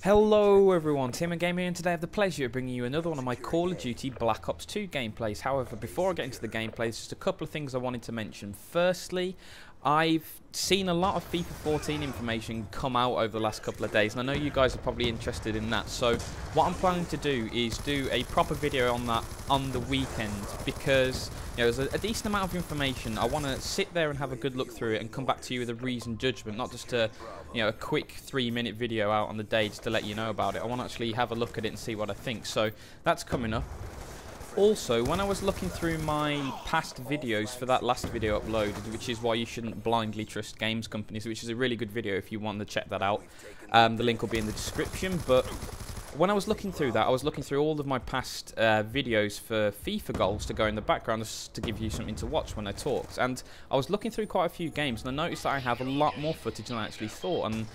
Hello everyone, Tim and Gamer here, and today I have the pleasure of bringing you another one of my Call of Duty Black Ops 2 gameplays. However, before I get into the gameplays, just a couple of things I wanted to mention. Firstly, I've seen a lot of FIFA 14 information come out over the last couple of days, and I know you guys are probably interested in that. So what I'm planning to do is do a proper video on that on the weekend, because there's a decent amount of information. I want to sit there and have a good look through it and come back to you with a reasoned judgment, not just a quick 3-minute video out on the day just to let you know about it. I want to actually have a look at it and see what I think. So that's coming up. Also, when I was looking through my past videos for that last video uploaded, which is why you shouldn't blindly trust games companies, which is a really good video if you want to check that out. The link will be in the description. But when I was looking through that, I was looking through all of my past videos for FIFA goals to go in the background just to give you something to watch when I talked. And I was looking through quite a few games, and I noticed that I have a lot more footage than I actually thought. And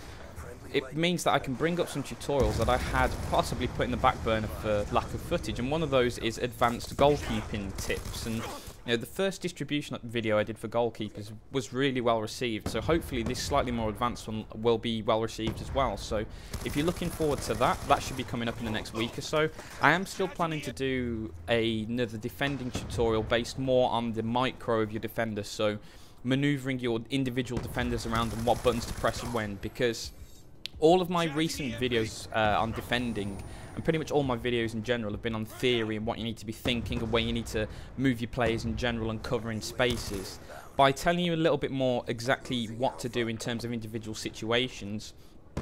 it means that I can bring up some tutorials that I had possibly put in the back burner for lack of footage, and one of those is advanced goalkeeping tips. And the first distribution video I did for goalkeepers was really well received, so hopefully this slightly more advanced one will be well received as well. So if you're looking forward to that, that should be coming up in the next week or so. I am still planning to do another defending tutorial based more on the micro of your defenders, so maneuvering your individual defenders around and what buttons to press and when, because all of my recent videos on defending, and pretty much all my videos in general, have been on theory and what you need to be thinking and where you need to move your players in general and covering spaces. By telling you a little bit more exactly what to do in terms of individual situations,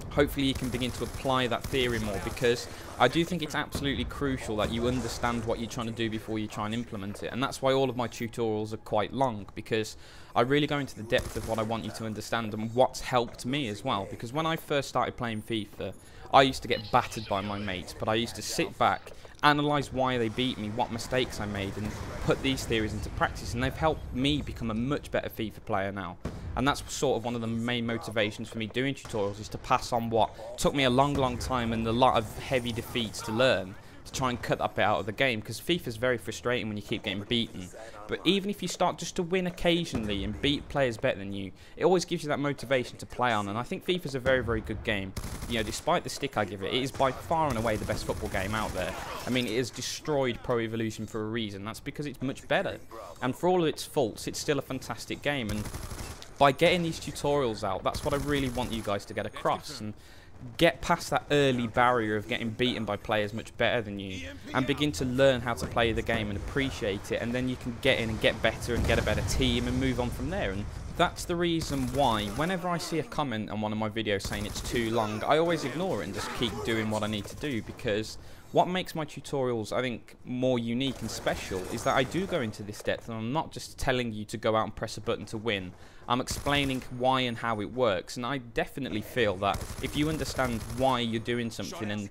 hopefully you can begin to apply that theory more, because I do think it's absolutely crucial that you understand what you're trying to do before you try and implement it. And that's why all of my tutorials are quite long, because I really go into the depth of what I want you to understand and what's helped me as well. Because when I first started playing FIFA, I used to get battered by my mates, but I used to sit back, analyse why they beat me, what mistakes I made, and put these theories into practice, and they've helped me become a much better FIFA player now. And that's sort of one of the main motivations for me doing tutorials, is to pass on what took me a long time and a lot of heavy defeats to learn, to try and cut that bit out of the game, because FIFA is very frustrating when you keep getting beaten. But even if you start just to win occasionally and beat players better than you, it always gives you that motivation to play on. And I think FIFA is a very good game. Despite the stick I give it, it is by far and away the best football game out there. I mean, it has destroyed Pro Evolution for a reason. That's because it's much better. And for all of its faults, it's still a fantastic game. And by getting these tutorials out, that's what I really want you guys to get across, and get past that early barrier of getting beaten by players much better than you, and begin to learn how to play the game and appreciate it, and then you can get in and get better and get a better team and move on from there. And that's the reason why whenever I see a comment on one of my videos saying it's too long, I always ignore it and just keep doing what I need to do, because what makes my tutorials, I think, more unique and special is that I do go into this depth, and I'm not just telling you to go out and press a button to win. I'm explaining why and how it works, and I definitely feel that if you understand why you're doing something and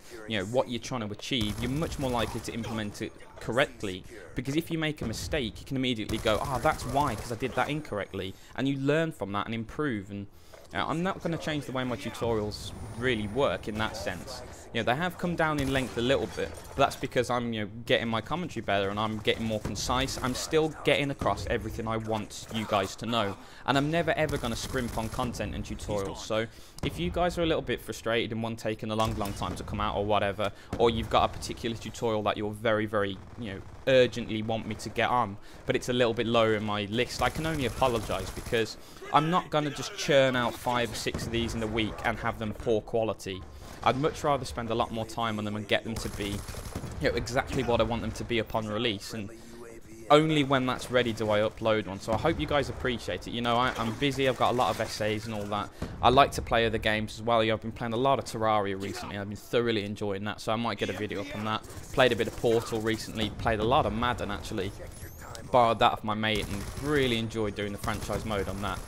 what you're trying to achieve, you're much more likely to implement it correctly. Because if you make a mistake, you can immediately go, that's why, because I did that incorrectly, and you learn from that and improve. And I'm not going to change the way my tutorials really work in that sense. They have come down in length a little bit, but that's because I'm getting my commentary better and I'm getting more concise. I'm still getting across everything I want you guys to know, and I'm never ever going to scrimp on content and tutorials. So if you guys are a little bit frustrated and one taking a long time to come out or whatever, or you've got a particular tutorial that you're very urgently want me to get on, but it's a little bit lower in my list, I can only apologise, because I'm not going to just churn out 5 or 6 of these in a week and have them poor quality. I'd much rather spend a lot more time on them and get them to be exactly what I want them to be upon release, and only when that's ready do I upload one. So I hope you guys appreciate it. I'm busy, I've got a lot of essays and all that. I like to play other games as well. I've been playing a lot of Terraria recently. I've been thoroughly enjoying that, so I might get a video up on that. Played a bit of Portal recently, played a lot of Madden actually. Borrowed that off my mate and really enjoyed doing the franchise mode on that.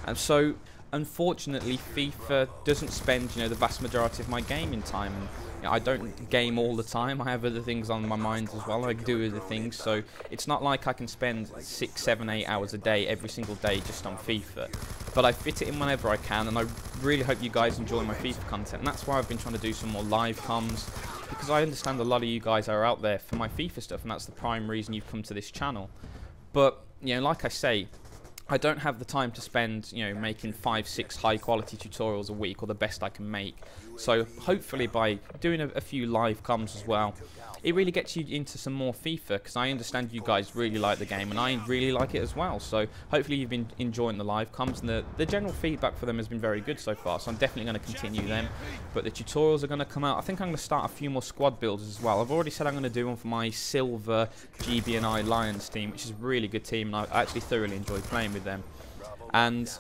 And so unfortunately, FIFA doesn't spend the vast majority of my gaming time. And I don't game all the time. I have other things on my mind as well. I do other things, so it's not like I can spend 6, 7, 8 hours a day every single day just on FIFA. But I fit it in whenever I can, and I really hope you guys enjoy my FIFA content. And that's why I've been trying to do some more live comms, because I understand a lot of you guys are out there for my FIFA stuff, and that's the prime reason you've come to this channel. But like I say, I don't have the time to spend, you know, making 5-6 high quality tutorials a week, or the best I can make. So hopefully by doing a few live comms as well, it really gets you into some more FIFA, because I understand you guys really like the game and I really like it as well. So hopefully you've been enjoying the live comms, and the general feedback for them has been very good so far, so I'm definitely going to continue them. But the tutorials are going to come out. I think I'm going to start a few more squad builders as well. I've already said I'm going to do one for my silver GB&I Lions team, which is a really good team, and I actually thoroughly enjoy playing with them. And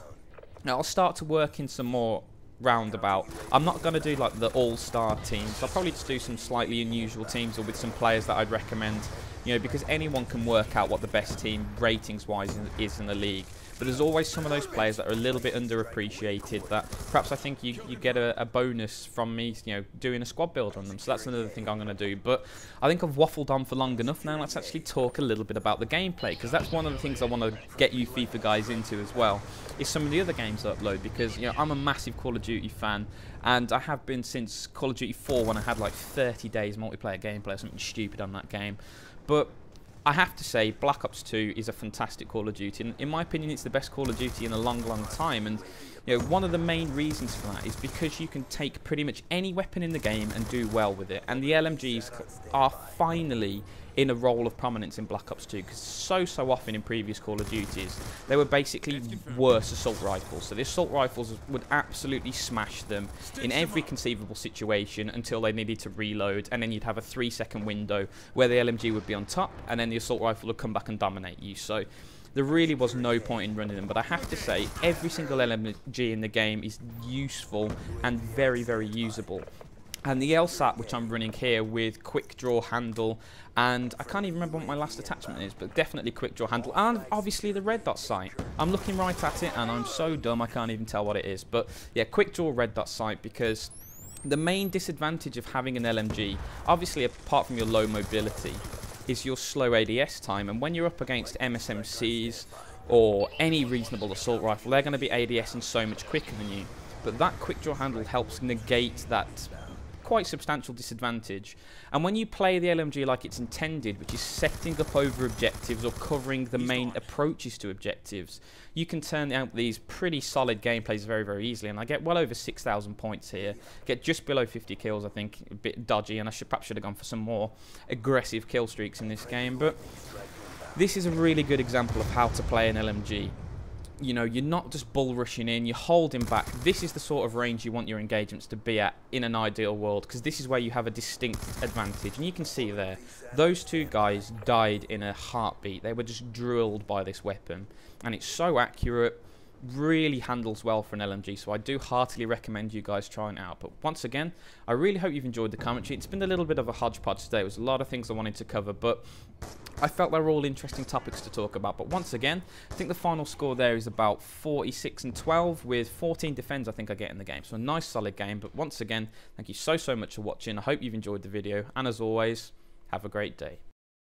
now I'll start to work in some more roundabout. I'm not going to do like the all-star teams. I'll probably just do some slightly unusual teams, or with some players that I'd recommend, you know, because anyone can work out what the best team ratings-wise is in the league. But there's always some of those players that are a little bit underappreciated that perhaps I think you get a bonus from me, you know, doing a squad builder on them. So that's another thing I'm going to do. But I think I've waffled on for long enough now. Let's actually talk a little bit about the gameplay, because that's one of the things I want to get you FIFA guys into as well, is some of the other games I upload. Because, you know, I'm a massive Call of Duty fan, and I have been since Call of Duty 4, when I had like 30 days multiplayer gameplay or something stupid on that game. But I have to say, Black Ops 2 is a fantastic Call of Duty, and in my opinion it's the best Call of Duty in a long, long time. And you know, one of the main reasons for that is because you can take pretty much any weapon in the game and do well with it, and the LMGs are finally in a role of prominence in Black Ops 2, because so often in previous Call of Duties they were basically worse assault rifles. So the assault rifles would absolutely smash them in every conceivable situation until they needed to reload, and then you'd have a 3-second window where the LMG would be on top, and then the assault rifle would come back and dominate you. So there really was no point in running them. But I have to say, every single LMG in the game is useful and very, very usable. And the LSAT, which I'm running here with quick draw handle, and I can't even remember what my last attachment is, but definitely quick draw handle, and obviously the red dot sight. I'm looking right at it and I'm so dumb I can't even tell what it is. But yeah, quick draw red dot sight, because the main disadvantage of having an LMG, obviously apart from your low mobility, is your slow ADS time. And when you're up against MSMCs or any reasonable assault rifle, they're going to be ADSing so much quicker than you. But that quick draw handle helps negate that quite substantial disadvantage. And when you play the LMG like it's intended, which is setting up over objectives or covering the main approaches to objectives, you can turn out these pretty solid gameplays very, very easily. And I get well over 6,000 points here, get just below 50 kills. I think a bit dodgy, and I perhaps should have gone for some more aggressive kill streaks in this game. But this is a really good example of how to play an LMG. You know, you're not just bull rushing in, you're holding back. This is the sort of range you want your engagements to be at in an ideal world, because this is where you have a distinct advantage. And you can see there, those two guys died in a heartbeat. They were just drilled by this weapon, and it's so accurate, really handles well for an LMG. So I do heartily recommend you guys trying it out. But once again, I really hope you've enjoyed the commentary. It's been a little bit of a hodgepodge today. There was a lot of things I wanted to cover, but I felt they were all interesting topics to talk about. But once again, I think the final score there is about 46-12 with 14 defends I think I get in the game. So a nice solid game. But once again, thank you so much for watching. I hope you've enjoyed the video, and as always, have a great day.